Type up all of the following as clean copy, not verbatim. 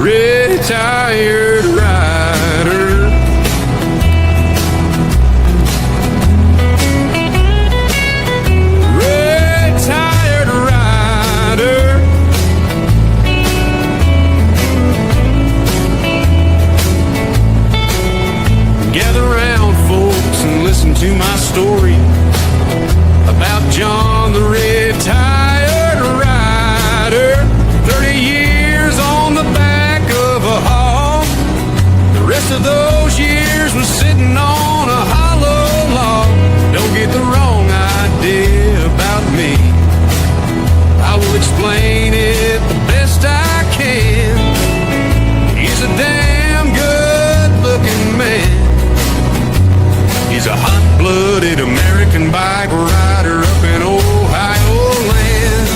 retired rider. Retired rider. Gather round, folks, and listen to my story about John the retired rider. 30 years on the back of a hog. The rest of those years was sitting on a hollow log. Don't get the wrong idea about me. I will explain it the best I can. He's a damn good-looking man. He's a hot-blooded American bike rider up in Ohio land.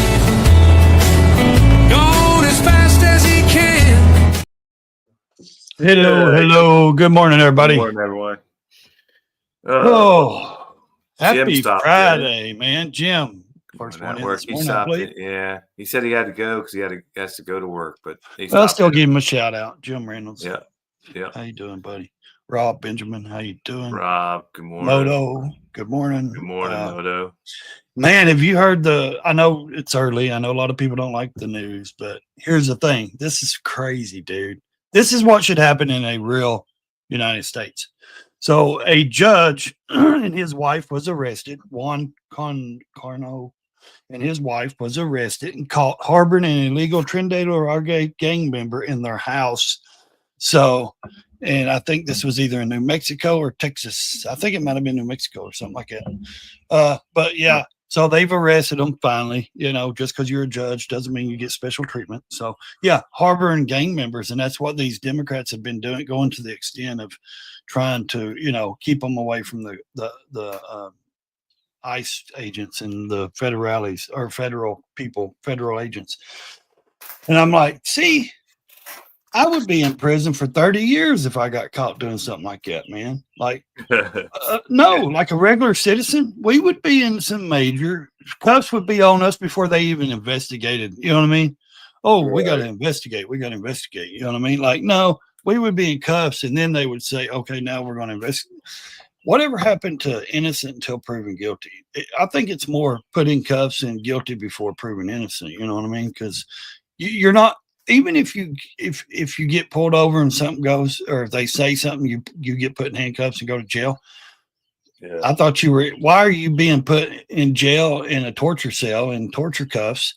Going as fast as he can. Hello. Good morning, everybody. Good morning, everyone. Happy stopped Friday, man. Jim, First one at in work. this He morning, I stopped believe. it. Yeah, he said he had to go because has to go to work. But I'll still give him a shout out, Jim Reynolds. Yeah. How you doing, buddy? Rob Benjamin, how you doing? Rob, good morning. Moto, good morning. Good morning, Moto. Man, have you heard I know it's early. I know a lot of people don't like the news, but here's the thing. This is crazy, dude. This is what should happen in a real United States. So a judge and his wife was arrested. Juan Carno and his wife was arrested and caught harboring an illegal Trinidad gang member in their house. So, and I think this was either in New Mexico or Texas. I think it might have been New Mexico or something like that. But yeah, so they've arrested them finally. Just because you're a judge doesn't mean you get special treatment. So yeah, harboring gang members, and that's what these Democrats have been doing, going to the extent of trying to, keep them away from the ICE agents and the federales or federal agents. And I'm like, see, I would be in prison for 30 years if I got caught doing something like that, man. Like, no, like a regular citizen, we would be in some major cuffs would be on us before they even investigated. You know what I mean? Oh, right. We got to investigate. You know what I mean? Like, no, we would be in cuffs, and then they would say, okay, now we're going to investigate. Whatever happened to innocent until proven guilty? I think it's more put in cuffs and guilty before proven innocent. You know what I mean? Because you're not, even if you get pulled over and something goes, or if they say something, you get put in handcuffs and go to jail. Yeah. I thought why are you being put in jail in a torture cell in torture cuffs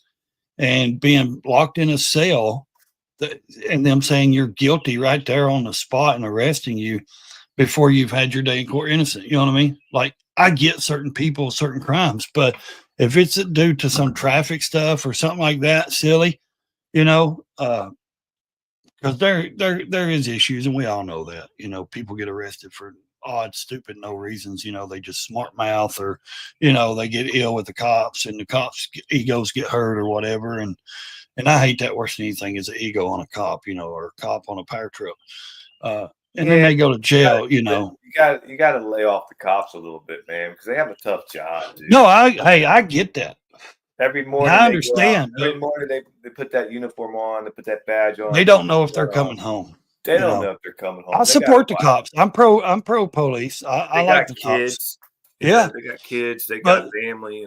and being locked in a cell and them saying you're guilty right there on the spot and arresting you before you've had your day in court innocent? You know what I mean? Like, I get certain people, certain crimes, but if it's due to some traffic stuff or something like that, silly, because there is issues, and we all know that. People get arrested for odd, stupid, no reasons. They just smart mouth, or they get ill with the cops, and the cops' egos get hurt or whatever. And I hate that worse than anything is an ego on a cop, or a cop on a power trip. And then they go to jail. You got to lay off the cops a little bit, man, because they have a tough job, dude. No, I get that. Every morning, I understand. Every morning they put that uniform on, they put that badge on. They don't know if they're coming home. They don't know if they're coming home. I support the cops. I'm pro police. I like the kids. Cops. Yeah, they got kids. They got family.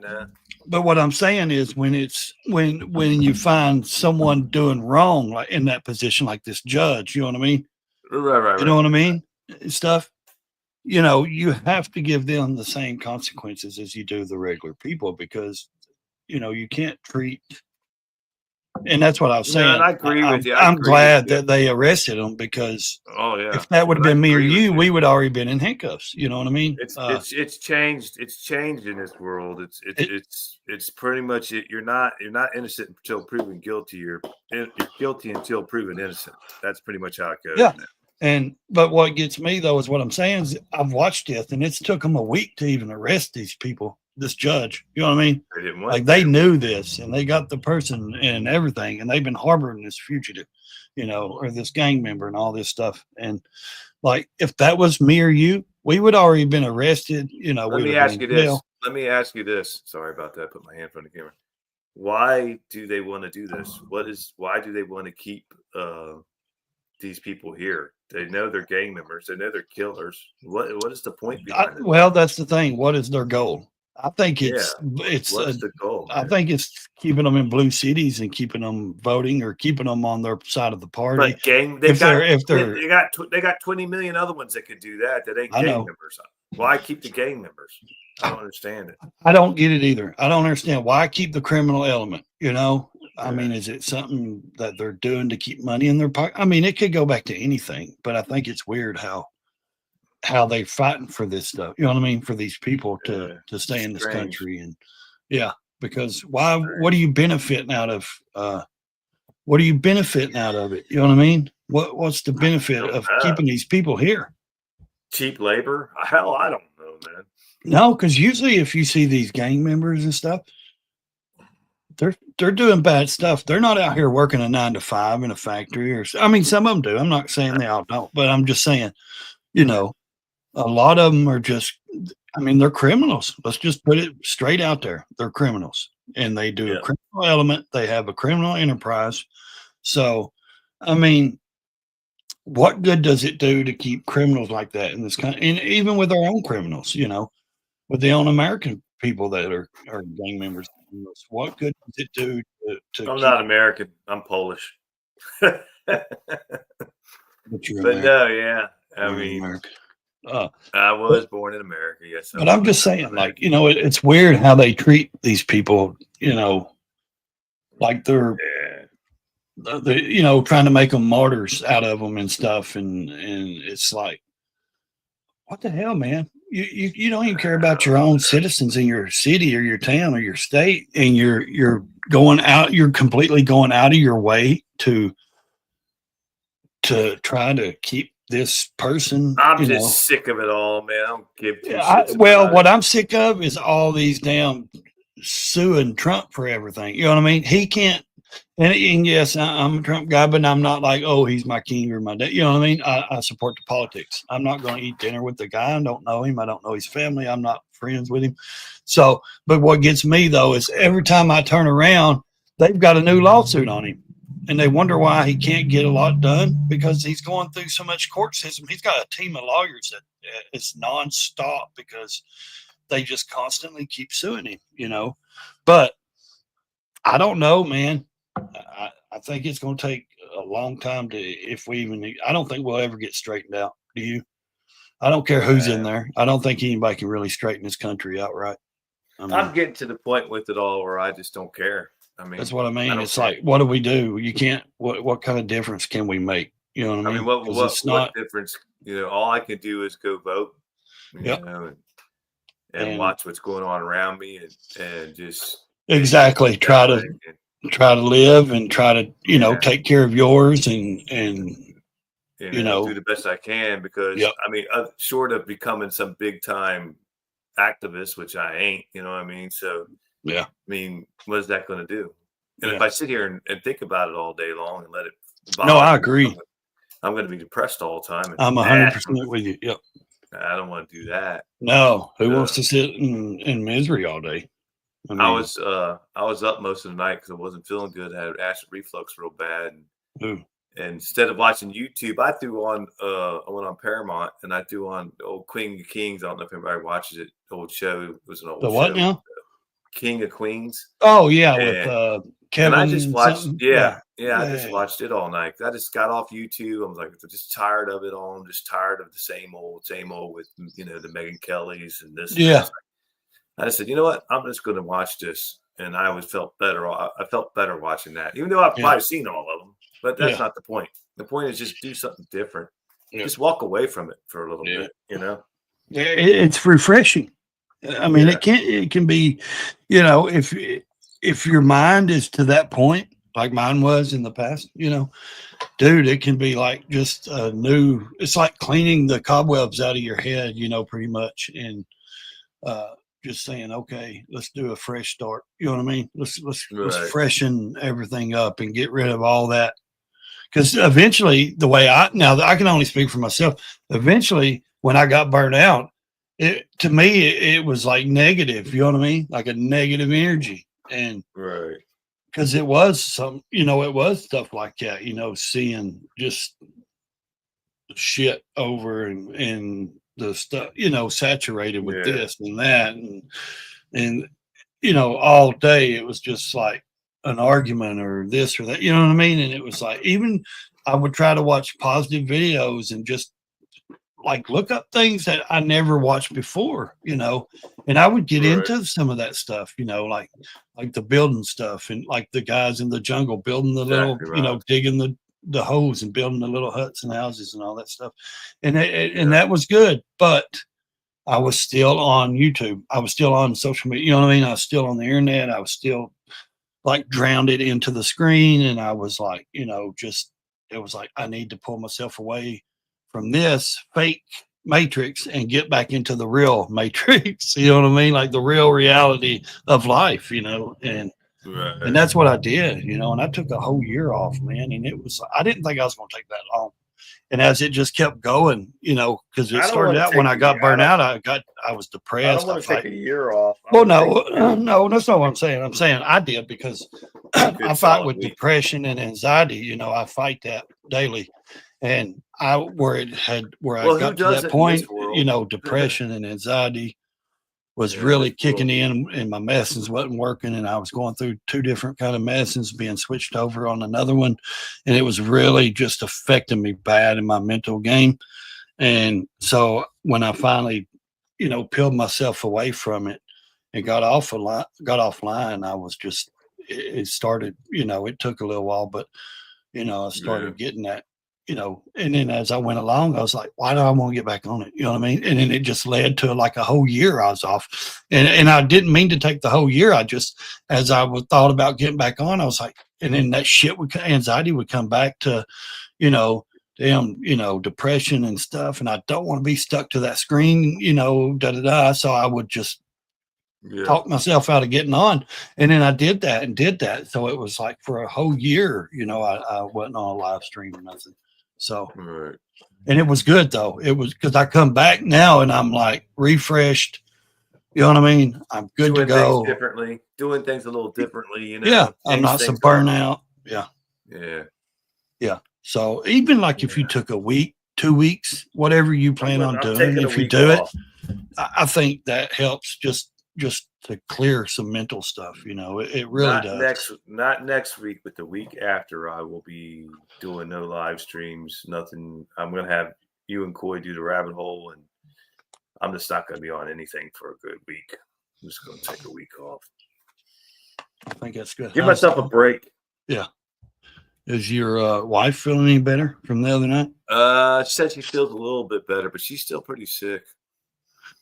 But what I'm saying is, when you find someone doing wrong, like in that position, like this judge, you know what I mean? Right. You know what I mean? Stuff. You have to give them the same consequences as you do the regular people, because you can't treat. And that's what I was saying. I agree with you. I'm glad that they arrested him, because if that would have been me or you, we would already been in handcuffs. You know what I mean? It's changed. It's changed in this world. It's pretty much it. You're not innocent until proven guilty. You're guilty until proven innocent. That's pretty much how it goes. Yeah. But what gets me though is what I'm saying is, I've watched it, and it's took them a week to even arrest these people. This judge, you know what I mean? They knew this, and they got the person and everything, and they've been harboring this fugitive, or this gang member and all this stuff. And like, if that was me or you, we would already been arrested. Let me ask you this. Sorry about that. Put my hand on the camera. Why do they want to do this? Why do they want to keep these people here. They know they're gang members. They know they're killers. What is the point behind it? Well, that's the thing. What is their goal? I think Yeah. it's What's the goal? I Man? think it's keeping them in blue cities and keeping them voting or keeping them on their side of the party. But gang, If they're they got 20 million other ones that could do that. That ain't I gang know. members. Why keep the gang members? I don't understand it. I don't get it either. I don't understand why keep the criminal element. You know, I Yeah. mean, is it something that they're doing to keep money in their pocket? I mean, it could go back to anything, but I think it's weird how they fighting for this stuff. You know what I mean? For these people to stay in this Strange. country, and yeah, because why? What are you benefiting out of? What are you benefiting out of it? You know what I mean? What's the benefit of keeping these people here? Cheap labor? Hell, I don't know, man. No, because usually if you see these gang members and stuff, they're doing bad stuff. They're not out here working a 9 to 5 in a factory, or I mean, some of them do. I'm not saying they all don't, but I'm just saying, you know, a lot of them are just. I mean, they're criminals. Let's just put it straight out there. They're criminals, and they do a criminal element. They have a criminal enterprise. So, I mean, what good does it do to keep criminals like that in this country? And even with our own criminals, you know, with the own American people that are gang members, what good does it do to I'm not American. I'm Polish. But no, yeah. I mean, I was born in America, yes. But I'm just saying, like, you know, it's weird how they treat these people, you know, like they're you know, trying to make them martyrs out of them and stuff, and it's like, what the hell, man? You don't even care about your own citizens in your city or your town or your state, and you're going out, you're completely going out of your way to try to keep this person. I'm just sick of it all, man. I don't give two shits what I'm sick of is all these damn suing Trump for everything. You know what I mean? He can't. And yes, I'm a Trump guy, but I'm not like, oh, he's my king or my dad. You know what I mean? I support the politics. I'm not going to eat dinner with the guy. I don't know him. I don't know his family. I'm not friends with him. So, but what gets me though is every time I turn around, they've got a new lawsuit on him, and they wonder why he can't get a lot done because he's going through so much court system. He's got a team of lawyers that it's nonstop because they just constantly keep suing him. You know, but I don't know, man. I think it's going to take a long time if we even. I don't think we'll ever get straightened out. Do you? I don't care who's in there. I don't think anybody can really straighten this country out right. I mean, I'm getting to the point with it all where I just don't care. I mean, that's what I mean. It's like, what do we do? You can't. What kind of difference can we make? You know what I mean? What difference? You know, all I can do is go vote. You know, and watch what's going on around me, and just exactly try to live and try to, you know, take care of yours and you know, do the best I can because I mean, short of becoming some big time activist, which I ain't, you know what I mean? So, I mean, what is that going to do? And if I sit here and think about it all day long and let it no, I agree. I'm going to be depressed all the time. I'm 100% with you. Yep. I don't want to do that. No, who wants to sit in misery all day? I mean, I was up most of the night because I wasn't feeling good. I had acid reflux real bad. And instead of watching YouTube, I went on Paramount and I threw on old Queen of Kings. I don't know if anybody watches it. Old show. It was an old show. The what now? King of Queens. Oh yeah, with Kevin. And I just watched. I just watched it all night. I just got off YouTube. I was like, I'm just tired of it all. I'm just tired of the same old with the Megyn Kellys and this. Yeah. I said, you know what? I'm just going to watch this, and I always felt better. I felt better watching that, even though I've probably seen all of them. But that's not the point. The point is just do something different. Just walk away from it for a little bit. You know. Yeah, it's refreshing. I mean, it can be, you know, if your mind is to that point, like mine was in the past, you know, dude, it can be like just a new. It's like cleaning the cobwebs out of your head, you know, pretty much, and just saying, okay, let's do a fresh start. You know what I mean? Let's freshen everything up and get rid of all that. Because eventually, I can only speak for myself. Eventually, when I got burnt out, to me it was like negative. You know what I mean? Like a negative energy, and because it was it was stuff like that. You know, seeing just shit over and the stuff, saturated with this and that. And, all day it was just like an argument or this or that, you know what I mean? And it was like, even I would try to watch positive videos and just like look up things that I never watched before, and I would get into some of that stuff, like the building stuff and like the guys in the jungle building the little, digging the holes and building the little huts and houses and all that stuff. And and that was good, but I was still on YouTube. I was still on social media. You know what I mean? I was still on the internet. I was still like drowned it into the screen. And I was like, it was like, I need to pull myself away from this fake matrix and get back into the real matrix. You know what I mean? Like the real reality of life, and that's what I did, and I took a whole year off, man. And it was, I didn't think I was going to take that long. And as it just kept going, because it started out when I got burnt out, I was depressed. I don't want to take a year off. Well, no, that's not what I'm saying. I'm saying I did because I fight with depression and anxiety. I fight that daily. And where I got to that point, depression and anxiety was really kicking in, and my medicines wasn't working, and I was going through 2 different kind of medicines, being switched over on another one, and it was really just affecting me bad in my mental game. And so when I finally, peeled myself away from it and got offline, I was just, it started, it took a little while, but I started getting that. And then as I went along, I was like, why do I want to get back on it? You know what I mean? And then it just led to like a whole year I was off. And I didn't mean to take the whole year. I just, as I thought about getting back on, I was like, and then that anxiety would come back to, depression and stuff. And I don't want to be stuck to that screen, So I would just talk myself out of getting on. And then I did that. So it was like for a whole year, I wasn't on a live stream or nothing. So, and it was good though. It was because I come back now and I'm like refreshed. You know what I mean? I'm good to go. Doing things a little differently, Yeah, I'm not so burnout. Yeah. Yeah. So even like if you took a week, 2 weeks, whatever you plan on doing, if you do it, I think that helps just to clear some mental stuff. It really does. Not next week, but the week after, I will be doing no live streams, nothing. I'm going to have you and Coy do the rabbit hole, and I'm just not going to be on anything for a good week. I'm just going to take a week off. I think that's good. Give myself a break. Yeah. Is your wife feeling any better from the other night? She said she feels a little bit better, but she's still pretty sick.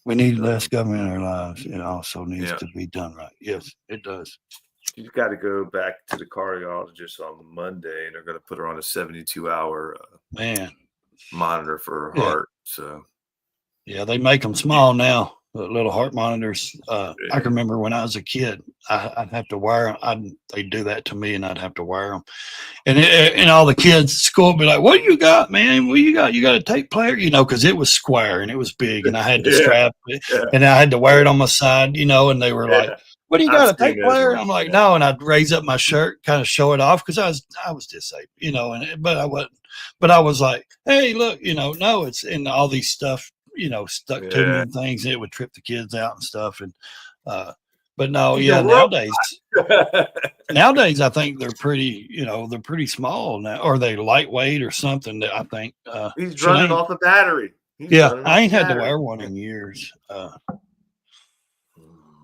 We need less government in our lives. It also needs to be done right. Yes, it does. She's got to go back to the cardiologist on Monday, and they're going to put her on a 72-hour monitor for her heart. So, yeah, they make them small now. The little heart monitors. I can remember when I was a kid, I'd have to wear them. They'd do that to me, and I'd have to wear them. And all the kids at school would be like, "What do you got, man? What you got? You got a tape player?" Because it was square and it was big, and I had to strap it, and I had to wear it on my side, and they were like, "What do you got, a tape player?" I'm like, "No," and I'd raise up my shirt, kind of show it off because I was disabled, but I wasn't. But I was like, "Hey, look, no, it's in all these stuff." Stuck to me and things, and it would trip the kids out and stuff. And but no, nowadays I think they're pretty, they're pretty small now, or they lightweight or something. That I think he's running off a battery. I ain't had to wear one in years. But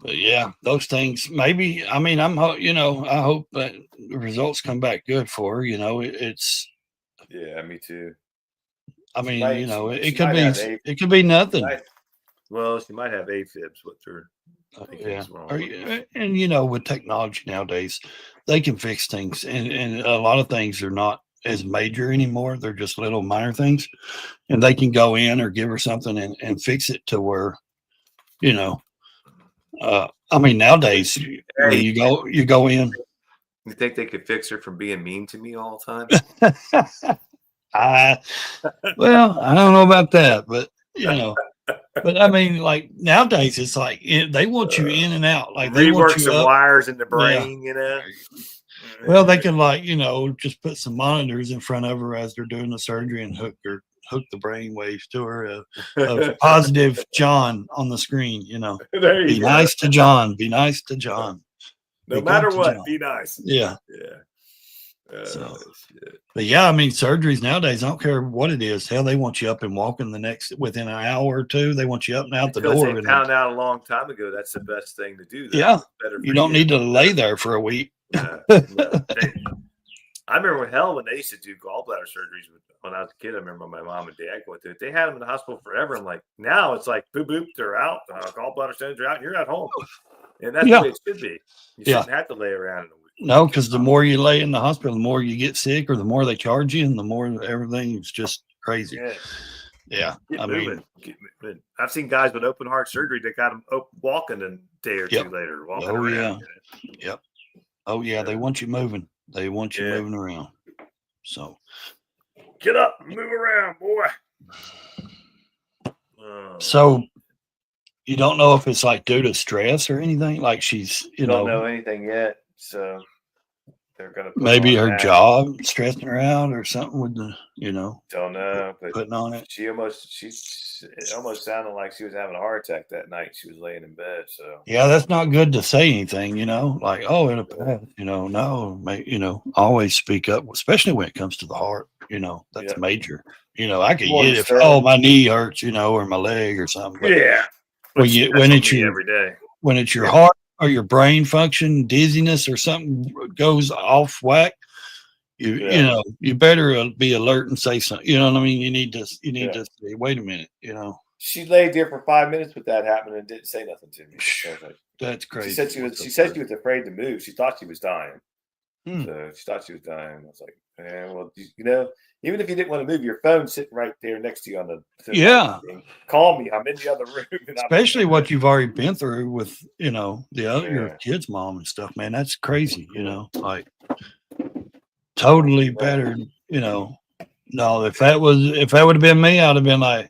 yeah, those things. Maybe I hope that the results come back good for her. It's me too. I mean, it could be nothing. Well, she might have AFibs with her. And with technology nowadays, they can fix things, and a lot of things are not as major anymore. They're just little minor things, and they can go in or give her something and fix it to where, nowadays when you go in. You think they could fix her from being mean to me all the time? Well, I don't know about that, but but I mean, like nowadays, it's like they want you in and out. Like they want you some wires in the brain, Well, they can just put some monitors in front of her as they're doing the surgery and hook hook the brain waves to her of positive John on the screen. There you Be go. nice to John. Be nice to John. No Be matter good to what, John. be nice. Yeah. Yeah. So, Shit. but yeah, I mean, surgeries nowadays, I don't care what it is. Hell, they want you up and walking within an hour or two. They want you up and out the Because door. they found out a long time ago that's the best thing to do. Though. Yeah. Better You for don't you. need to lay there for a week. No. I remember when they used to do gallbladder surgeries when I was a kid. I remember my mom and dad going through it. They had them in the hospital forever. I'm like, now it's like, boop, boop, they're out. Gallbladder stones are out. You're at home. And that's the way it should be. You shouldn't have to lay around in a week. No, because the more you lay in the hospital, the more you get sick or the more they charge you and the more everything is just crazy. Yeah. Get moving. I've seen guys with open heart surgery that got them walking a day or two later. Walking around. Yep. Oh, yeah. They want you moving. They want you moving around. So get up, move around, boy. So you don't know if it's like due to stress or anything? Like she's, don't know anything yet. So they're going to put maybe her job stressing her out or something with the, don't know, but putting on it. It almost sounded like she was having a heart attack that night. She was laying in bed. So yeah, that's not good to say anything, like, oh, it'll pass, no, always speak up, especially when it comes to the heart, that's major. I could get it if my knee hurts, or my leg or something. But when it's your heart or your brain function, dizziness or something goes off whack, you better be alert and say something. You know what I mean? You need to say, wait a minute, She laid there for 5 minutes with that happening and didn't say nothing to me. That's crazy. She said she was afraid to move. She thought she was dying. So she thought she was dying. I was like, man, well, even if you didn't want to move, your phone's sitting right there next to you on the thing. Call me. I'm in the other room. Especially what you've already been through with, your kid's mom and stuff, man. That's crazy, like totally better, No, if that would have been me, I'd have been like,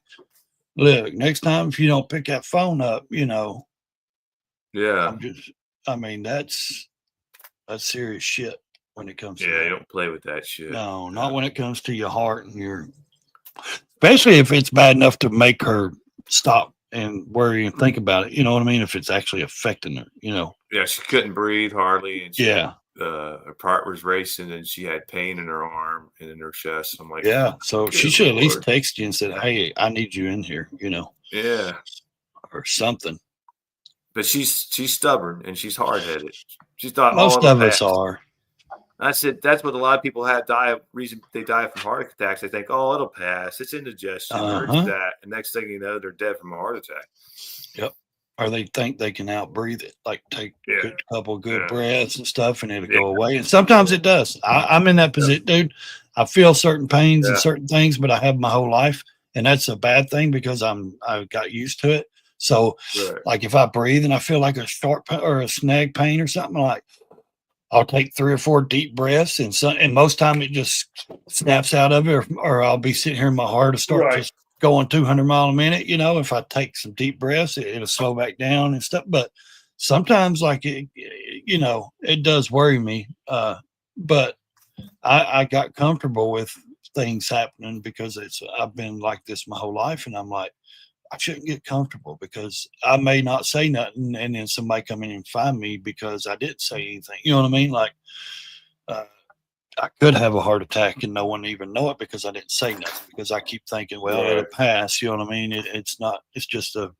look, next time if you don't pick that phone up, that's serious shit when it comes to that. You don't play with that shit. No, not when it comes to your heart and especially if it's bad enough to make her stop and worry and think about it. You know what I mean? If it's actually affecting her, Yeah, she couldn't breathe hardly. And her heart was racing and she had pain in her arm and in her chest. I'm like, so she should at least text you and said, hey, I need you in here, Yeah. Or something. But she's stubborn and she's hard headed. She's thought most of us are. I said that's what a lot of people reason they die from heart attacks. They think, oh, it'll pass. It's indigestion or it's that. And next thing you know, they're dead from a heart attack. Yep. Or they think they can outbreathe it, like take a couple good breaths and stuff and it'll go away. And sometimes it does. I'm in that position, dude. I feel certain pains and certain things, but I have my whole life. And that's a bad thing because I got used to it. So like if I breathe and I feel like a short or a snag pain or something, like I'll take 3 or 4 deep breaths and most time it just snaps out of it or I'll be sitting here and my heart will start just going 200 miles a minute. If I take some deep breaths, it'll slow back down and stuff. But sometimes like it does worry me. But I got comfortable with things happening because I've been like this my whole life. And I'm like, I shouldn't get comfortable because I may not say nothing and then somebody come in and find me because I didn't say anything. You know what I mean? Like, I could have a heart attack and no one even know it because I didn't say nothing because I keep thinking, well, it'll pass. You know what I mean? It's not, it's just a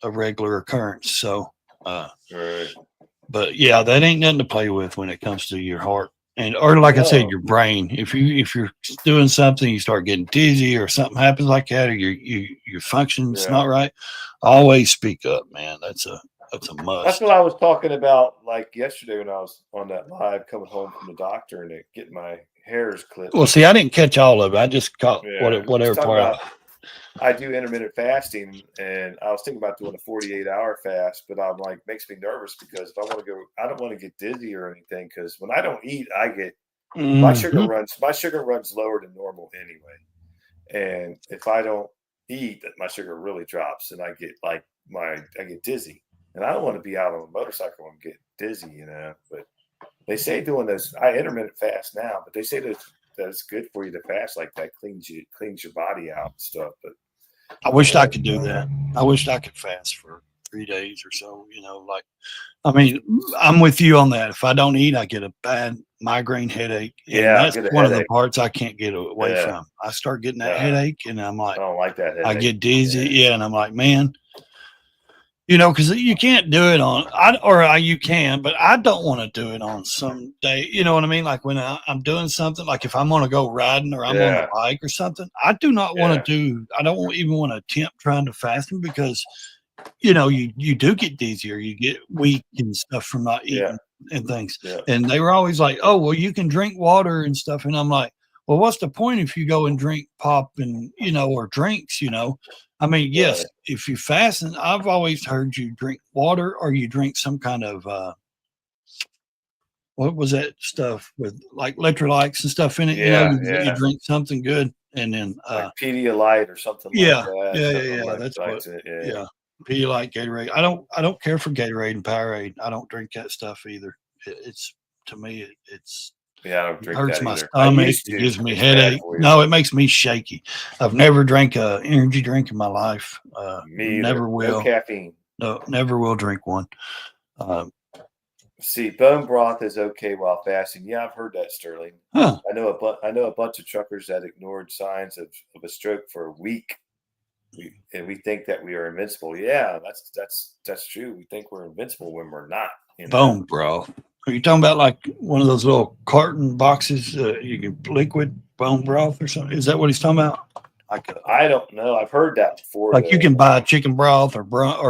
regular occurrence. So, but yeah, that ain't nothing to play with when it comes to your heart. Or like I said, your brain. If you're doing something, you start getting dizzy, or something happens like that, or your function's not right. Always speak up, man. That's a must. That's what I was talking about, like yesterday when I was on that live, coming home from the doctor and getting my hairs clipped. Well, see, I didn't catch all of it. I just caught whatever part. I do intermittent fasting, and I was thinking about doing a 48-hour fast, but I'm like, makes me nervous because if I want to go, I don't want to get dizzy or anything. Because when I don't eat, I get my sugar runs lower than normal anyway. And if I don't eat, my sugar really drops, and I get I get dizzy. And I don't want to be out on a motorcycle and get dizzy, But they say doing this, I intermittent fast now, but they say those it's good for you to fast like that. Cleans your body out and stuff. But I wished I could do that. I wished I could fast for 3 days or so. Like, I mean, I'm with you on that. If I don't eat, I get a bad migraine headache. And that's one of the parts I can't get away from. I start getting that headache, and I'm like, I don't like that headache. I get dizzy. Yeah. And I'm like, man, because you can't do it you can, but I don't want to do it on some day. You know what I mean? Like when I'm doing something, like if I'm going to go riding or I'm on the bike or something, I do not want to I don't even want to attempt trying to fast because, you do get dizzy or you get weak and stuff from not eating and things. Yeah. And they were always like, oh, well, you can drink water and stuff. And I'm like, well, what's the point if you go and drink pop and, or drinks, I mean, yes, if you fast, and I've always heard you drink water or you drink some kind of, what was that stuff with like electrolytes and stuff in it? You drink something good and then like Pedialyte or something like that. Yeah. That's what. Yeah. Pedialyte, Gatorade. I don't care for Gatorade and Powerade. I don't drink that stuff either. It's to me, it's. Yeah, I don't drink it hurts that my either. stomach. It gives me headache. No, it makes me shaky. I've never drank a energy drink in my life. Me either. Never will. No caffeine. No, never will drink one. See, bone broth is okay while fasting. Yeah, I've heard that, Sterling. Huh. I know a bunch of truckers that ignored signs of a stroke for a week. We think that we are invincible. Yeah, that's true. We think we're invincible when we're not. Bone broth. Are you talking about like one of those little carton boxes you can liquid bone broth or something? Is that what he's talking about? I don't know. I've heard that before. Like you can buy chicken broth or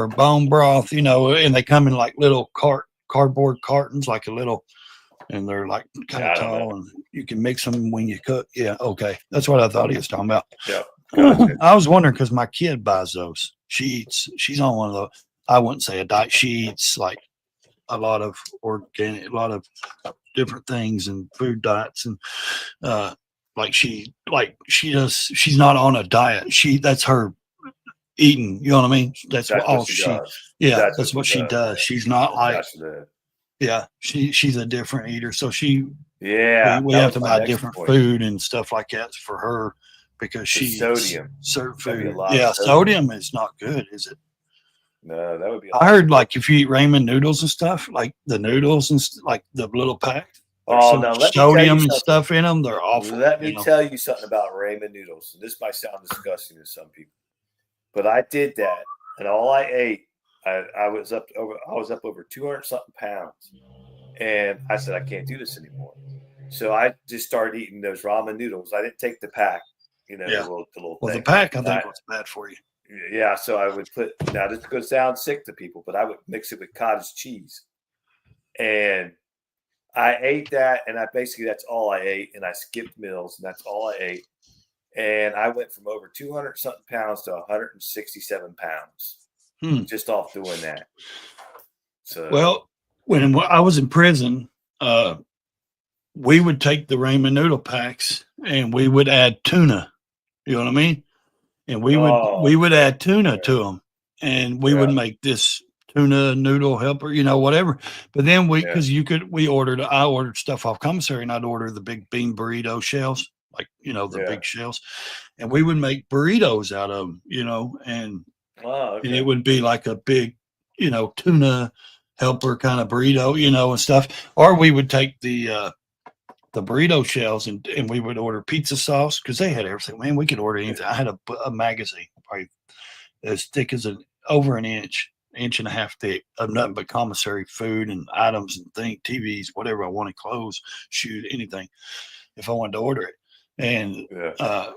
bone broth, and they come in like little cardboard cartons, like a little, and they're like kind of tall, and you can mix them when you cook. Yeah, okay, that's what I thought he was talking about. Yeah, gotcha. I was wondering because my kid buys those. She's on one of those. I wouldn't say a diet. She eats like a lot of organic, a lot of different things and food diets, and she's not on a diet. That's her eating. You know what I mean? That's all she does. Yeah, that's what she does. She's not like. Yeah, she's a different eater. So we have to buy different food and stuff like that for her because she eats certain food. Yeah, sodium is not good, is it? No, that would be. I heard like if you eat ramen noodles and stuff, like the noodles and like the little pack. Oh no, sodium and stuff in them. They're awful. Let me tell you something about ramen noodles. This might sound disgusting to some people, but I did that, and all I ate, I was up over 200 something pounds, and I said I can't do this anymore. So I just started eating those ramen noodles. I didn't take the pack, the little thing. Well, the pack I think was bad for you. Yeah, so I would now this is going to sound sick to people, but I would mix it with cottage cheese. And I ate that, and that's all I ate, and I skipped meals, and that's all I ate. And I went from over 200 something pounds to 167 pounds just off doing that. So, well, when I was in prison, we would take the ramen noodle packs and we would add tuna. You know what I mean? And we would add tuna to them, and we would make this tuna noodle helper, whatever. But then I ordered stuff off commissary, and I'd order the big bean burrito shells, like, the big shells, and we would make burritos out of them, and it would be like a big, tuna helper kind of burrito, and stuff. Or we would take the burrito shells and we would order pizza sauce because they had everything. Man, we could order anything. I had a magazine probably as thick as over an inch and a half thick of nothing but commissary food and items and TVs, whatever I wanted, clothes, shoes, anything, if I wanted to order it. And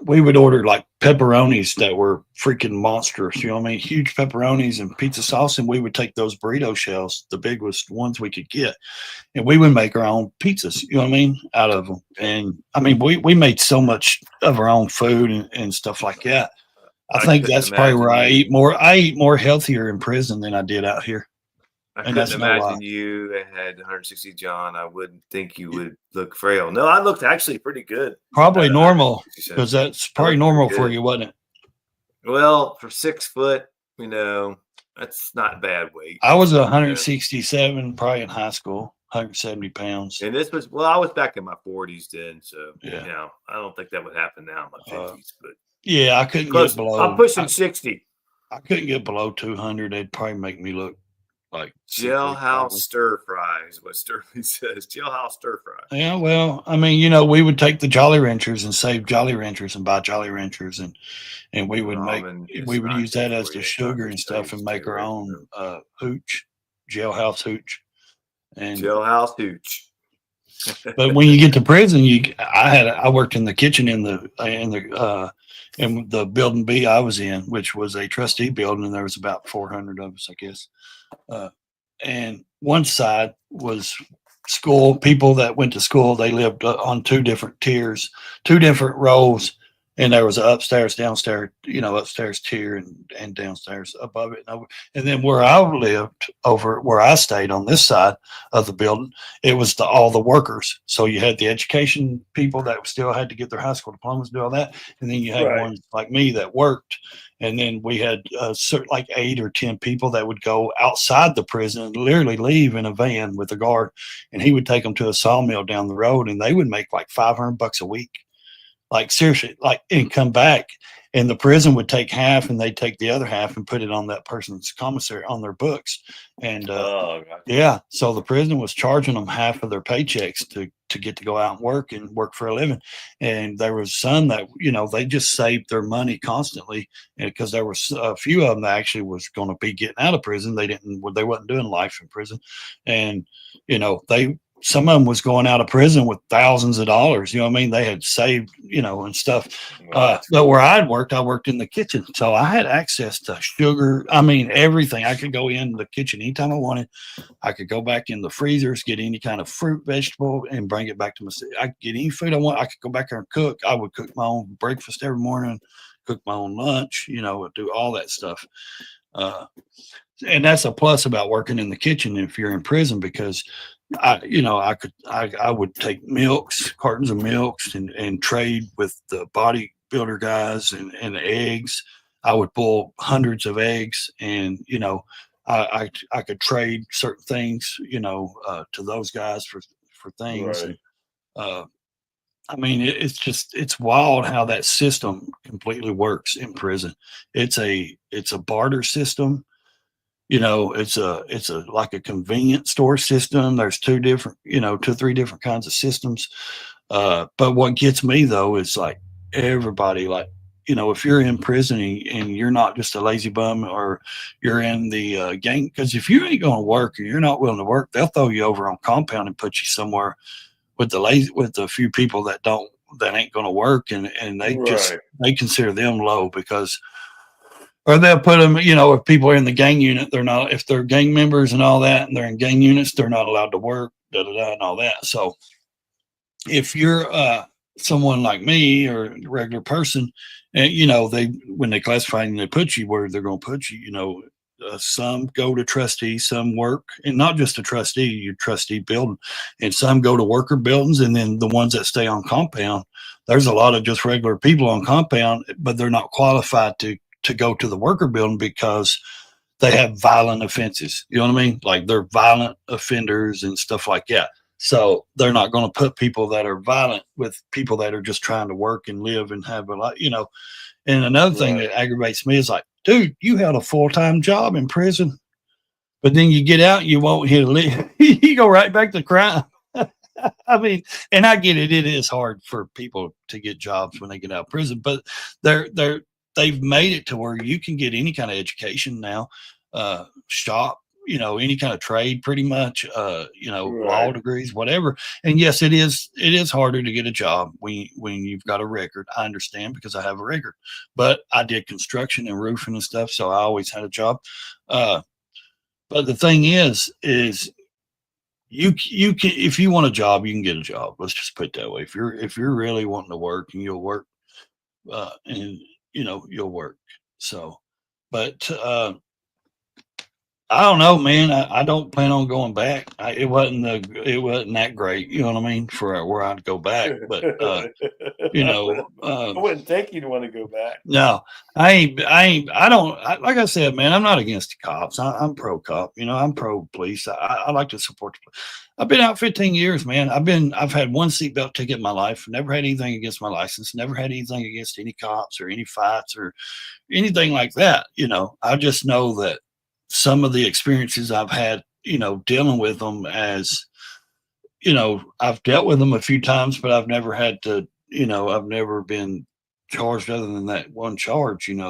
we would order like pepperonis that were freaking monstrous, you know what I mean? Huge pepperonis and pizza sauce. And we would take those burrito shells, the biggest ones we could get, and we would make our own pizzas, you know what I mean, out of them. And I mean, we made so much of our own food and stuff like that. I think that's probably where I eat more healthier in prison than I did out here. I couldn't imagine you that had 160 John. I wouldn't think you would look frail. No, I looked actually pretty good. Probably normal, because that's probably normal for you, wasn't it? Well, for 6 foot, that's not bad weight. I was 167 probably in high school. 170 pounds. And this was, I was back in my 40s then, so Yeah. I don't think that would happen now in my 50s, but yeah, I couldn't get below. I'm pushing 60. I couldn't get below 200. They'd probably make me look like Jailhouse stir fry is what Sterling says. Jailhouse stir fry. Yeah, well, I mean, we would take the Jolly Ranchers and save Jolly Ranchers and buy Jolly Ranchers, and we would use that as the sugar and stuff and make our own hooch, jailhouse hooch, and jailhouse hooch. But when you get to prison, I worked in the kitchen in the building B I was in, which was a trustee building, and there was about 400 of us, I guess. And one side was school people that went to school. They lived on two different tiers, two different rows, and there was an upstairs, downstairs, upstairs tier and downstairs above it. And then where I lived, over where I stayed on this side of the building, it was all the workers. So you had the education people that still had to get their high school diplomas, do all that, and then you had ones like me that worked. And then we had like 8 or 10 people that would go outside the prison and literally leave in a van with a guard, and he would take them to a sawmill down the road, and they would make like $500 a week. Like seriously, and come back, and the prison would take half, and they'd take the other half and put it on that person's commissary on their books. And so the prison was charging them half of their paychecks to get to go out and work for a living. And there was some that they just saved their money constantly, because there was a few of them that actually was going to be getting out of prison. They wasn't doing life in prison, and some of them was going out of prison with thousands of dollars. They had saved, and stuff. But where I worked in the kitchen. So I had access to sugar. I mean, everything. I could go in the kitchen anytime I wanted. I could go back in the freezers, get any kind of fruit, vegetable, and bring it back to myself. I could get any food I want. I could go back there and cook. I would cook my own breakfast every morning, cook my own lunch, do all that stuff. And that's a plus about working in the kitchen if you're in prison, because I would take cartons of milks and trade with the bodybuilder guys and eggs. I would pull hundreds of eggs, and I could trade certain things to those guys for things. Right. And, I mean, it's wild how that system completely works in prison. It's a barter system. It's like a convenience store system. There's 2 or 3 different kinds of systems. But what gets me though is like everybody, if you're in prison and you're not just a lazy bum, or you're in the gang, because if you ain't going to work or you're not willing to work, they'll throw you over on compound and put you somewhere with a few people that ain't going to work, and they they consider them low, because. Or they'll put them, if people are in the gang unit, if they're gang members and all that, and they're in gang units, they're not allowed to work, and all that. So if you're someone like me or a regular person, and when they classify and they put you where they're going to put you, some go to trustee, some work, and not just a trustee, your trustee building, and some go to worker buildings, and then the ones that stay on compound, there's a lot of just regular people on compound, but they're not qualified to go to the worker building because they have violent offenses. You know what I mean? Like they're violent offenders and stuff like that. So they're not going to put people that are violent with people that are just trying to work and live and have a lot, And another thing that aggravates me is like, dude, you had a full-time job in prison, but then you get out, you won't hit a lick. You go right back to crime. I mean, and I get it. It is hard for people to get jobs when they get out of prison, but they've made it to where you can get any kind of education now, shop, any kind of trade, pretty much, law degrees, whatever. And yes, it is harder to get a job when you've got a record. I understand, because I have a record, but I did construction and roofing and stuff, so I always had a job. But the thing is you can, if you want a job, you can get a job. Let's just put it that way. If you're really wanting to work, and you'll work, and you'll work. So, but I don't know, man. I don't plan on going back. It wasn't that great. You know what I mean? For where I'd go back, but I wouldn't think you'd want to go back. No, I don't. Like I said, man, I'm not against the cops. I'm pro cop. I'm pro police. I like to support the police. I've been out 15 years, man. I've had one seatbelt ticket in my life. Never had anything against my license. Never had anything against any cops or any fights or anything like that. I just know that some of the experiences I've had, dealing with them as, I've dealt with them a few times, but I've never had to, I've never been charged other than that one charge, and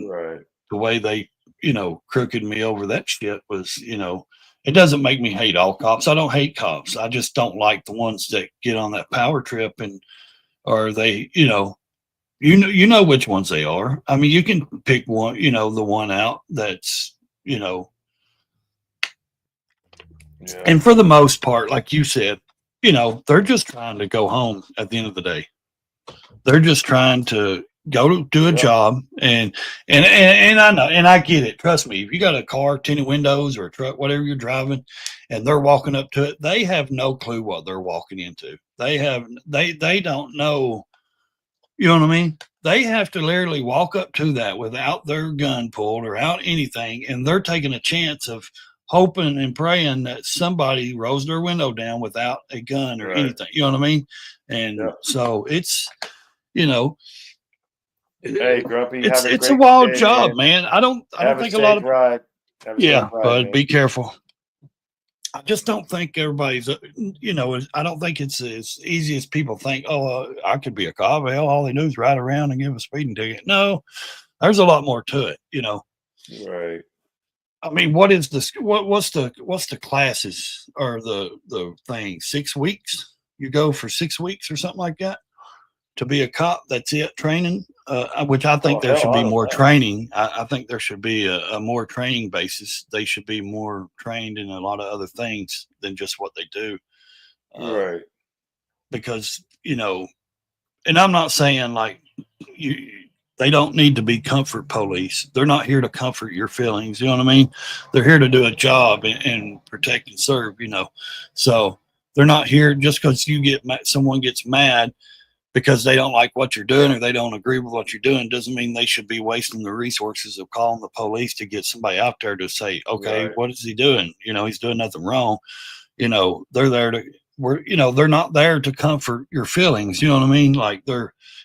Right. the way they, crooked me over that shit was, it doesn't make me hate all cops. I don't hate cops. I just don't like the ones that get on that power trip and or they, you know which ones they are. I mean, you can pick one, the one out that's, Yeah. and for the most part, like you said, they're just trying to go home at the end of the day. They're just trying to go to do a job, and I know, and I get it. Trust me, if you got a car, tinted windows, or a truck, whatever you're driving, and they're walking up to it, they have no clue what they're walking into. They don't know. You know what I mean? They have to literally walk up to that without their gun pulled or out anything, and they're taking a chance of hoping and praying that somebody rolls their window down without a gun or anything. You know what I mean? And so it's, Hey, Grumpy, it's a wild job, man. I don't think a lot of ride. Bud, be careful. I just don't think everybody's, I don't think it's as easy as people think. Oh, I could be a cop. Well, all they do is ride around and give a speeding ticket. No, there's a lot more to it, Right. I mean, what's the classes or the thing? 6 weeks? You go for 6 weeks or something like that to be a cop. That's it, training. Which I think there should be more training. I think there should be a more training basis. They should be more trained in a lot of other things than just what they do. Right. Because and I'm not saying like they don't need to be comfort police. They're not here to comfort your feelings. You know what I mean? They're here to do a job and protect and serve. So they're not here just because someone gets mad because they don't like what you're doing or they don't agree with what you're doing. Doesn't mean they should be wasting the resources of calling the police to get somebody out there to say, okay, what is he doing? He's doing nothing wrong. They're there to. They're not there to comfort your feelings. You know what I mean? Like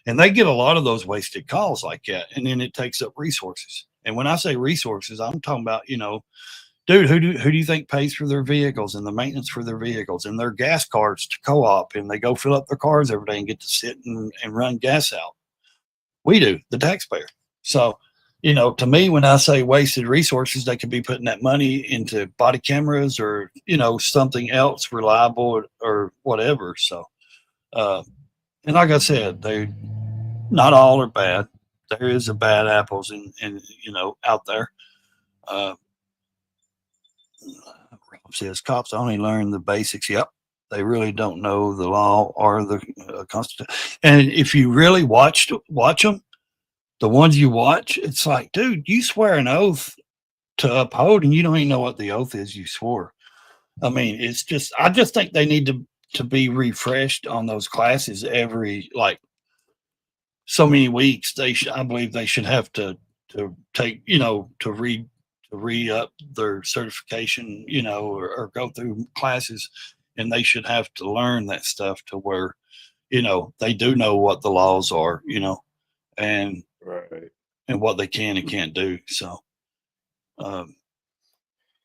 and they get a lot of those wasted calls like that. And then it takes up resources. And when I say resources, I'm talking about, dude, who do you think pays for their vehicles and the maintenance for their vehicles and their gas cards to co-op, and they go fill up their cars every day and get to sit and run gas out? We do, the taxpayer. So, to me, when I say wasted resources, they could be putting that money into body cameras or, something else reliable or whatever. So, and like I said, they not all are bad. There is a bad apples and out there. Rob says cops only learn the basics. Yep. They really don't know the law or the Constitution. And if you really watch them, the ones you watch, it's like, dude, you swear an oath to uphold and you don't even know what the oath is you swore. I mean, I just think they need to be refreshed on those classes every, like, so many weeks. I believe they should have to take, to re-up their certification, or go through classes, and they should have to learn that stuff to where, they do know what the laws are, and and what they can and can't do. So,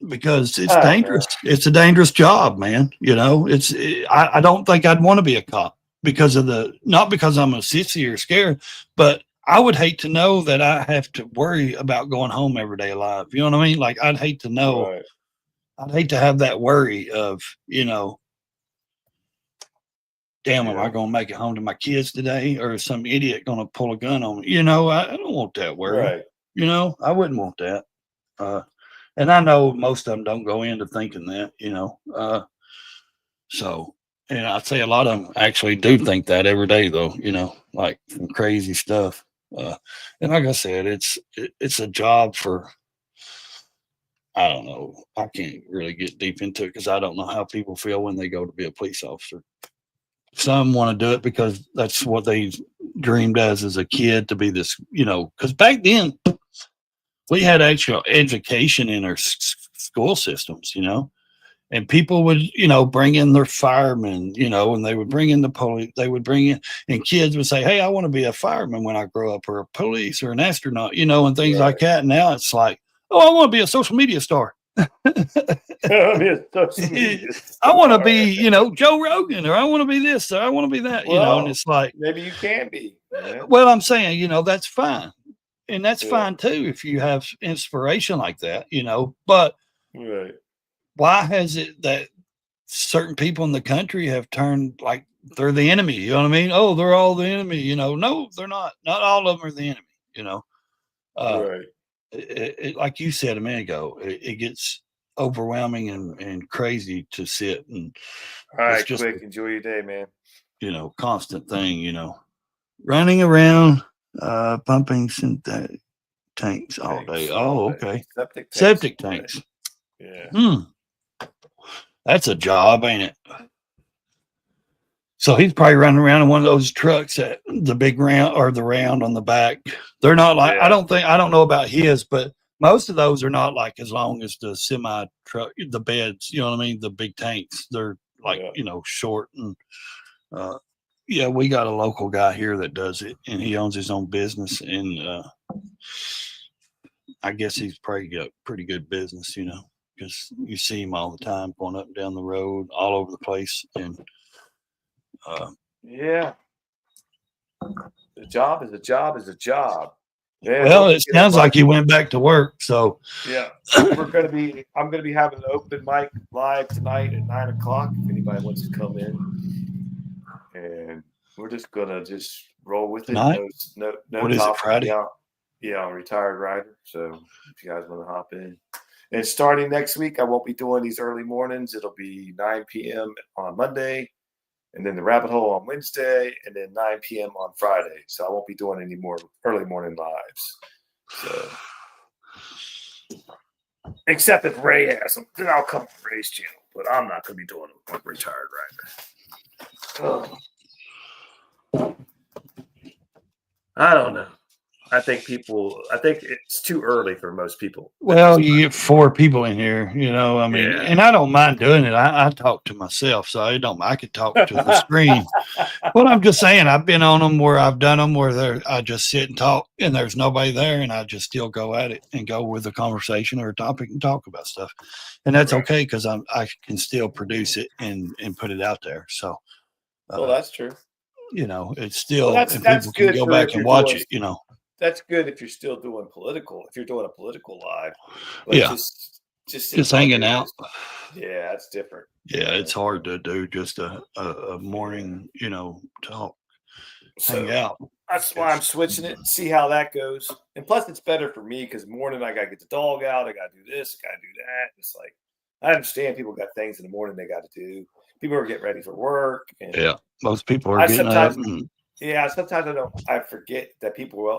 because it's dangerous. It's a dangerous job, man. I don't think I'd want to be a cop because of not because I'm a sissy or scared, but I would hate to know that I have to worry about going home every day alive. You know what I mean? Like, I'd hate to know, I'd hate to have that worry of, damn, am I going to make it home to my kids today, or is some idiot going to pull a gun on me? I don't want that worry. I wouldn't want that. And I know most of them don't go into thinking that, so, and I'd say a lot of them actually do think that every day though, like some crazy stuff. And like I said, it's a job for, I don't know. I can't really get deep into it because I don't know how people feel when they go to be a police officer. Some want to do it because that's what they dreamed as a kid, to be this, because back then we had actual education in our school systems, and people would, bring in their firemen, and they would bring in the police. They would bring in, and kids would say, "Hey, I want to be a fireman when I grow up, or a police, or an astronaut," and things like that. And now it's like, "Oh, I want to be a social media star." I want to be, Joe Rogan, or I want to be this, or I want to be that, and it's like, maybe you can be. Yeah. Well, I'm saying, that's fine. And that's fine too if you have inspiration like that, but right. Why has it that certain people in the country have turned like they're the enemy? You know what I mean? Oh, they're all the enemy. No, they're not. Not all of them are the enemy. Right. Like you said a minute ago, it gets overwhelming and crazy to sit and. All right, just quick. Enjoy your day, man. Constant thing. Running around, pumping synthetic tanks all day. Oh, okay. Septic tanks. Yeah. That's a job, ain't it? So he's probably running around in one of those trucks at the big round or the round on the back. They're not like, I don't know about his, but most of those are not like as long as the semi truck, the beds, you know what I mean? The big tanks. They're like, short. And we got a local guy here that does it, and he owns his own business. And I guess he's probably got pretty good business, because you see him all the time going up and down the road, all over the place. And the job is a job is a job. Yeah, well, it sounds like you went back to work. So I'm gonna be having an open mic live tonight at 9:00 if anybody wants to come in, and we're just gonna roll with it. No what is it, Friday? Yeah, I'm a retired rider, so if you guys want to hop in. And starting next week, I won't be doing these early mornings. It'll be 9 p.m. on Monday, and then the Rabbit Hole on Wednesday, and then 9 p.m. on Friday. So I won't be doing any more early morning lives. So, except if Ray has them, then I'll come to Ray's channel. But I'm not going to be doing them with retired rider. I don't know. I think it's too early for most people. Well, you get 4 people in here, and I don't mind doing it. I talk to myself, so I could talk to the screen. But I'm just saying, I've been on them where I've done them where I just sit and talk and there's nobody there, and I just still go at it and go with a conversation or a topic and talk about stuff. And that's okay, because I can still produce it and put it out there. So, well, that's true. It's still, that's people good can go back and watch it, That's good if you're still doing political. If you're doing a political live, but just hanging out. Yeah, that's different. Yeah, it's hard to do just a morning, talk, hang out. That's why I'm switching it. See how that goes. And plus, it's better for me because morning I gotta get the dog out. I gotta do this. I gotta do that. It's like I understand people got things in the morning they got to do. People are getting ready for work. And most people are getting up. Yeah, sometimes I forget that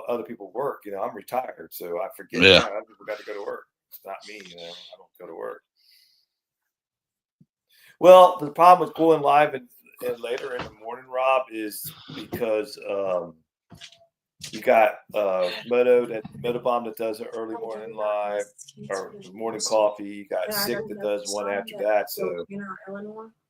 other people work. I'm retired, so I forget. Other people got to go to work. It's not me. I don't go to work. Well, the problem with going live and later in the morning, Rob, is because you got Motobomb that does an early morning live or morning coffee. You got Sick that does one after that. So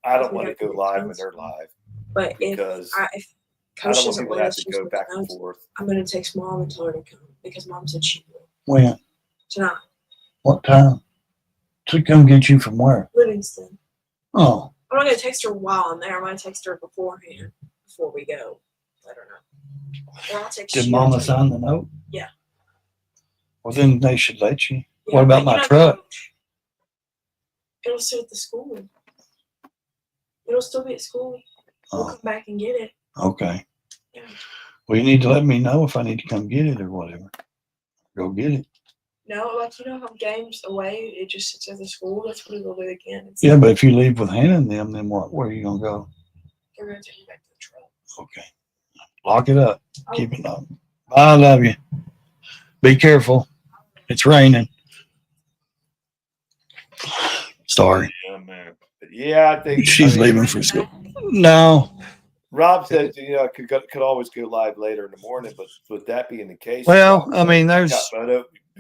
I don't want to go live when they're live, but because if I don't want people to have to go back and forth. I'm going to text Mom and tell her to come because Mom said she would. When? Tonight. What time? To come get you from where? Livingston. Oh. I'm not going to text her while I'm there. I'm going to text her beforehand, before we go. Let her know. Or I'll text Did Mama sign the note? Yeah. Well, then they should let you. Yeah, what about my truck? It'll sit at the school. It'll still be at school. We'll come back and get it. Okay. Yeah. Well, you need to let me know if I need to come get it or whatever. Go get it. No, how games away, it just sits at the school. That's what it'll do again. Yeah, but if you leave with Hannah and them, then what? Where are you going to go? They're going to take you back to the truck. Okay. Lock it up. Keep it locked. I love you. Be careful. It's raining. Sorry. Yeah, man. Yeah, I think she's leaving for school. No. Rob said, could always go live later in the morning, but with that being the case, well, I mean, you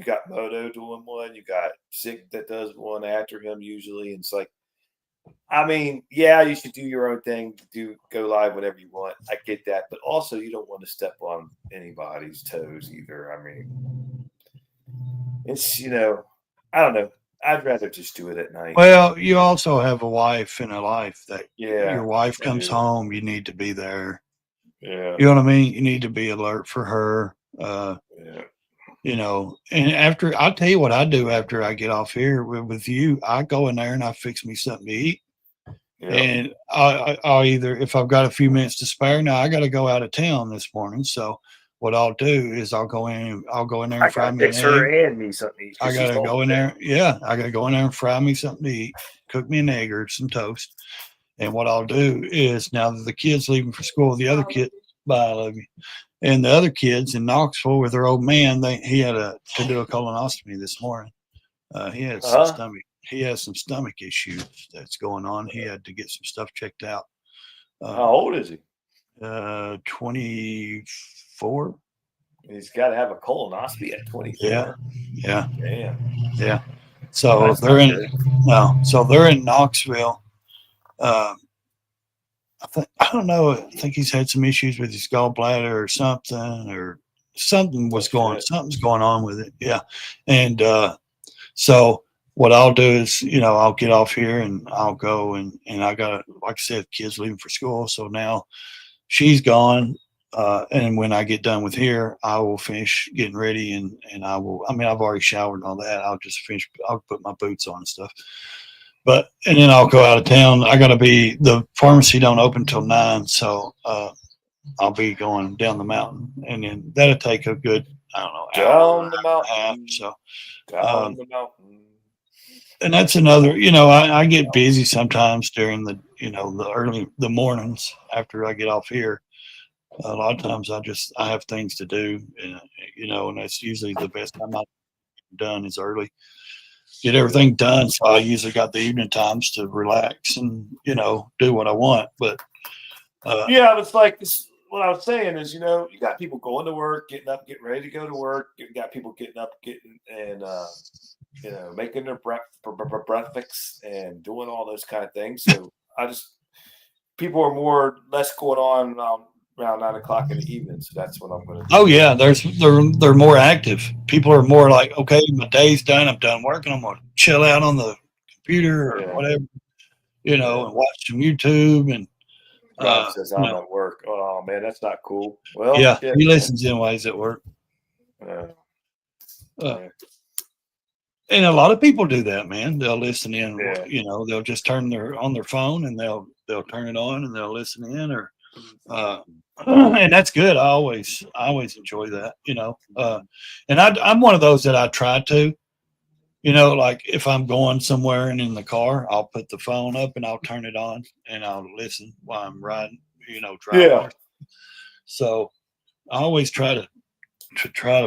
got Moto doing one, you got Sick that does one after him usually, and it's like I mean, yeah, you should do your own thing, go live whenever you want. I get that, but also you don't want to step on anybody's toes either. I mean, it's I don't know. I'd rather just do it at night. Well, you also have a wife and a life that your wife I comes do. home, you need to be there. Yeah. You know what I mean? You need to be alert for her. Yeah. And after, I'll tell you what I do after I get off here with you. I go in there and I fix me something to eat. Yeah. And I'll either, if I've got a few minutes to spare, now I got to go out of town this morning. So what I'll do is I'll go in there and fry me an egg. and me something. I got to go in there. Yeah. I got to go in there and fry me something to eat, cook me an egg or some toast. And what I'll do is now that the kids leaving for school, the other kid, bye, I love you. And the other kids in Knoxville with their old man, he had to do a colonoscopy this morning. He had some stomach issues that's going on. He had to get some stuff checked out. How old is he? 24. He's got to have a colonoscopy at 24. Yeah. Damn. Yeah. So they're in Knoxville. I don't know. I think he's had some issues with his gallbladder or something something's going on with it. Yeah. And so what I'll do is, I'll get off here and I'll go and I got, like I said, kids leaving for school. So now she's gone. And when I get done with here, I will finish getting ready and I've already showered and all that. I'll put my boots on and stuff. And then I'll go out of town. The pharmacy don't open till 9. So, I'll be going down the mountain and then that'll take a good, I don't know, down the mountain. Half, so, down the mountain. And that's another, I get busy sometimes during the mornings after I get off here. A lot of times I have things to do, and that's usually the best time I've done is early. Get everything done. So I usually got the evening times to relax and, do what I want. But it's like what I was saying is, you got people going to work, getting up, getting ready to go to work. You got people getting up, making their breakfast and doing all those kind of things. So people are less going on around 9 o'clock in the evening. So that's what I'm going to do. Oh yeah. They're more active. People are more like, okay, my day's done. I'm done working. I'm going to chill out on the computer or whatever, and watch some YouTube. And Rob says I'm at work. Oh man, that's not cool. Well, yeah, he listens in while he's at work. And a lot of people do that, man. They'll listen in. They'll just turn on their phone and they'll turn it on and they'll listen in, and that's good. I always enjoy that, and I'm one of those that I try to, like if I'm going somewhere and in the car, I'll put the phone up and I'll turn it on and I'll listen while I'm riding, driving. Yeah. So I always try to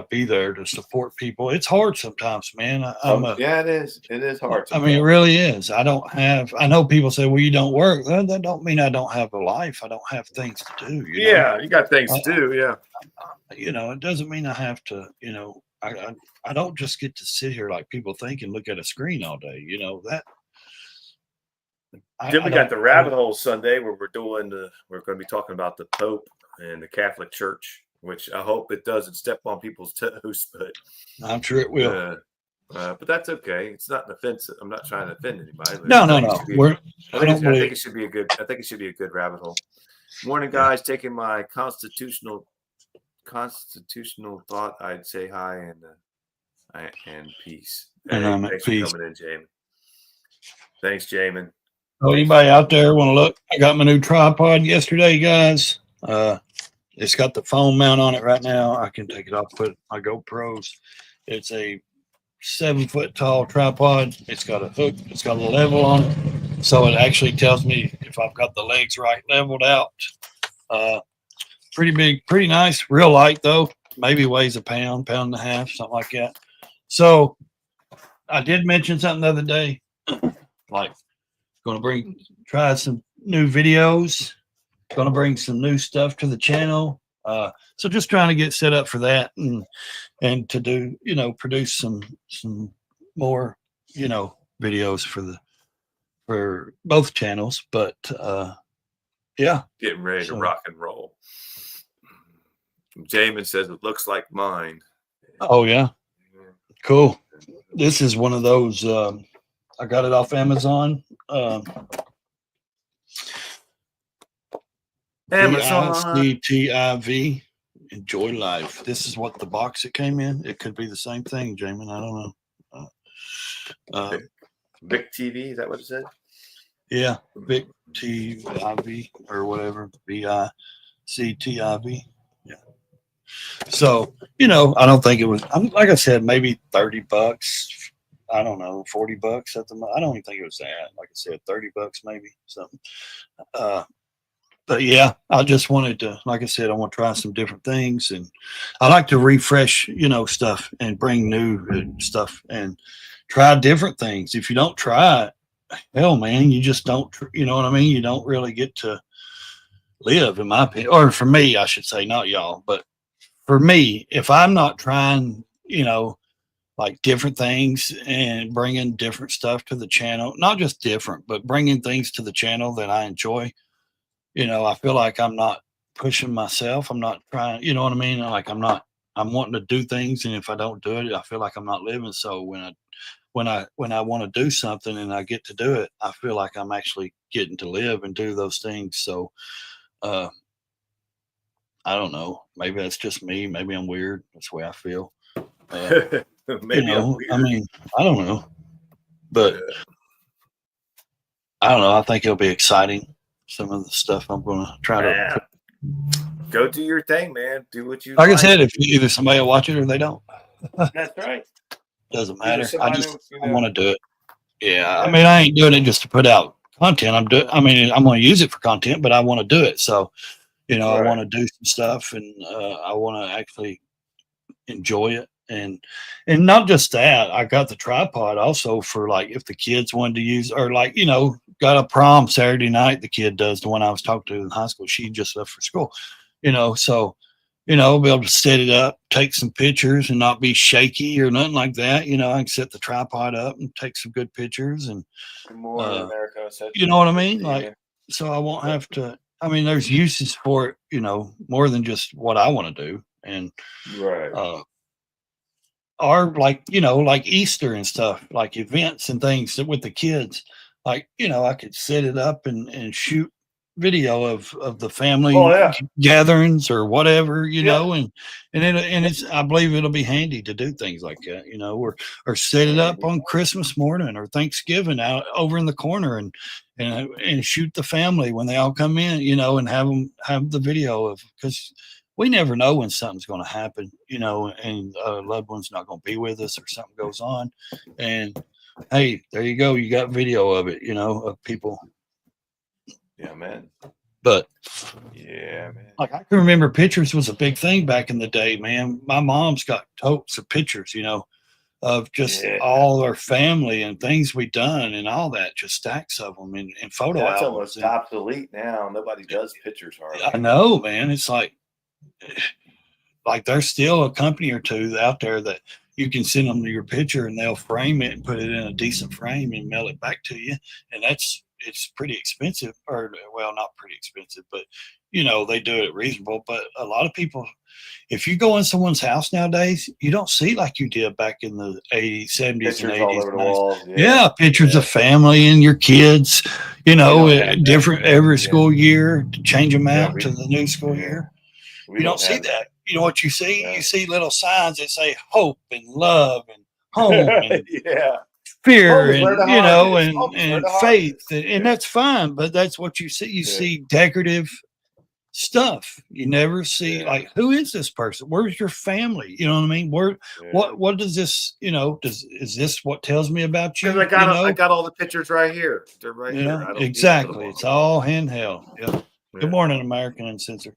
be there to support people. It's hard sometimes, man. It is. It is hard. I mean, it really is. I know people say, well, you don't work. That don't mean I don't have a life. I don't have things to do. You got things to do. Yeah. It doesn't mean I have to, I don't just get to sit here like people think and look at a screen all day, that. Then we got the rabbit hole Sunday where we're going to be talking about the Pope and the Catholic Church, which I hope it doesn't step on people's toes, but I'm sure it will. But that's okay. It's not offensive. I'm not trying to offend anybody. No. I think it should be a good rabbit hole. Morning, guys. Taking my constitutional thought. I'd say hi and peace. And thanks for coming in, Jamin. Thanks, Jamin. Oh, anybody out there want to look? I got my new tripod yesterday, guys. It's got the phone mount on it right now. I can take it off, put my GoPros. It's a 7-foot tall tripod. It's got a hook. It's got a level on it. So it actually tells me if I've got the legs right leveled out. Pretty big, pretty nice. Real light though. Maybe weighs a pound and a half, something like that. So I did mention something the other day, like going to try some new videos. Going to bring some new stuff to the channel. So just trying to get set up for that and to do, produce some more, videos for for both channels, but yeah. Getting ready to rock and roll. Jamin says it looks like mine. Oh yeah, cool. This is one of those. I got it off Amazon. Amazon. VICTIV. Enjoy life. This is what the box it came in. It could be the same thing, Jamin. I don't know. Vic TV, is that what it said? Yeah, Vic TIV or whatever. VICTIV. Yeah. So, I don't think it was, like I said, maybe $30. I don't know, $40 at the moment. I don't even think it was that. Like I said, $30 maybe, something. But yeah, I just wanted to, like I said, I want to try some different things, and I like to refresh, stuff and bring new stuff and try different things. If you don't try it, hell, man, you just don't, you know what I mean? You don't really get to live, in my opinion, or for me, I should say, not y'all, but for me, if I'm not trying, like different things and bringing different stuff to the channel, not just different, but bringing things to the channel that I enjoy, I feel like I'm not pushing myself. I'm not trying, you know what I mean? Like I'm wanting to do things. And if I don't do it, I feel like I'm not living. So when I want to do something and I get to do it, I feel like I'm actually getting to live and do those things. So, I don't know. Maybe that's just me. Maybe I'm weird. That's the way I feel. Maybe I'm weird. I mean, I don't know, but I don't know. I think it'll be exciting. Some of the stuff I'm going to try to go do your thing, man. Do what you like. I said, if either somebody will watch it or they don't. That's right. Doesn't matter. I want to do it. Yeah. I mean, I ain't doing it just to put out content. I'm going to use it for content, but I want to do it. So, I want to do some stuff, and I want to actually enjoy it. And not just that, I got the tripod also for like if the kids wanted to use, or like, got a prom Saturday night, the kid does, the one I was talking to in high school, she just left for school, so, be able to set it up, take some pictures and not be shaky or nothing like that. I can set the tripod up and take some good pictures, and you know what I mean? Like, so I won't have to, there's uses for it, more than just what I want to do. And, or like, like Easter and stuff, like events and things that with the kids, like, I could set it up and shoot video of the family gatherings or whatever, and it's, I believe it'll be handy to do things like that, or set it up on Christmas morning or Thanksgiving out over in the corner and shoot the family when they all come in, and have the video of, because we never know when something's going to happen, and a loved one's not going to be with us or something goes on. And hey, there you go. You got video of it, of people. Yeah, man. But yeah, man. Like I can remember pictures was a big thing back in the day, man. My mom's got totes of pictures, of just all our family and things we done and all that, just stacks of them in photo albums. That's almost obsolete now. Nobody does pictures hardly. I know, man. It's like there's still a company or two out there that you can send them your picture and they'll frame it and put it in a decent frame and mail it back to you. And it's pretty expensive, or well, not pretty expensive, but they do it reasonable. But a lot of people, if you go in someone's house nowadays, you don't see like you did back in the 80s, 70s, pictures and 80s. All over the walls. Yeah, pictures of family and your kids, different every school year to change them out to the new school year. You don't see that. You know what you see? Yeah. You see little signs that say hope and love and home and fear and, and faith. And that's fine, but that's what you see. You see decorative stuff. You never see like, who is this person? Where's your family? You know what I mean? What does this, is this what tells me about you? Because I got all the pictures right here. They're right here. Exactly. It's all handheld. Yeah. Good morning, American Uncensored.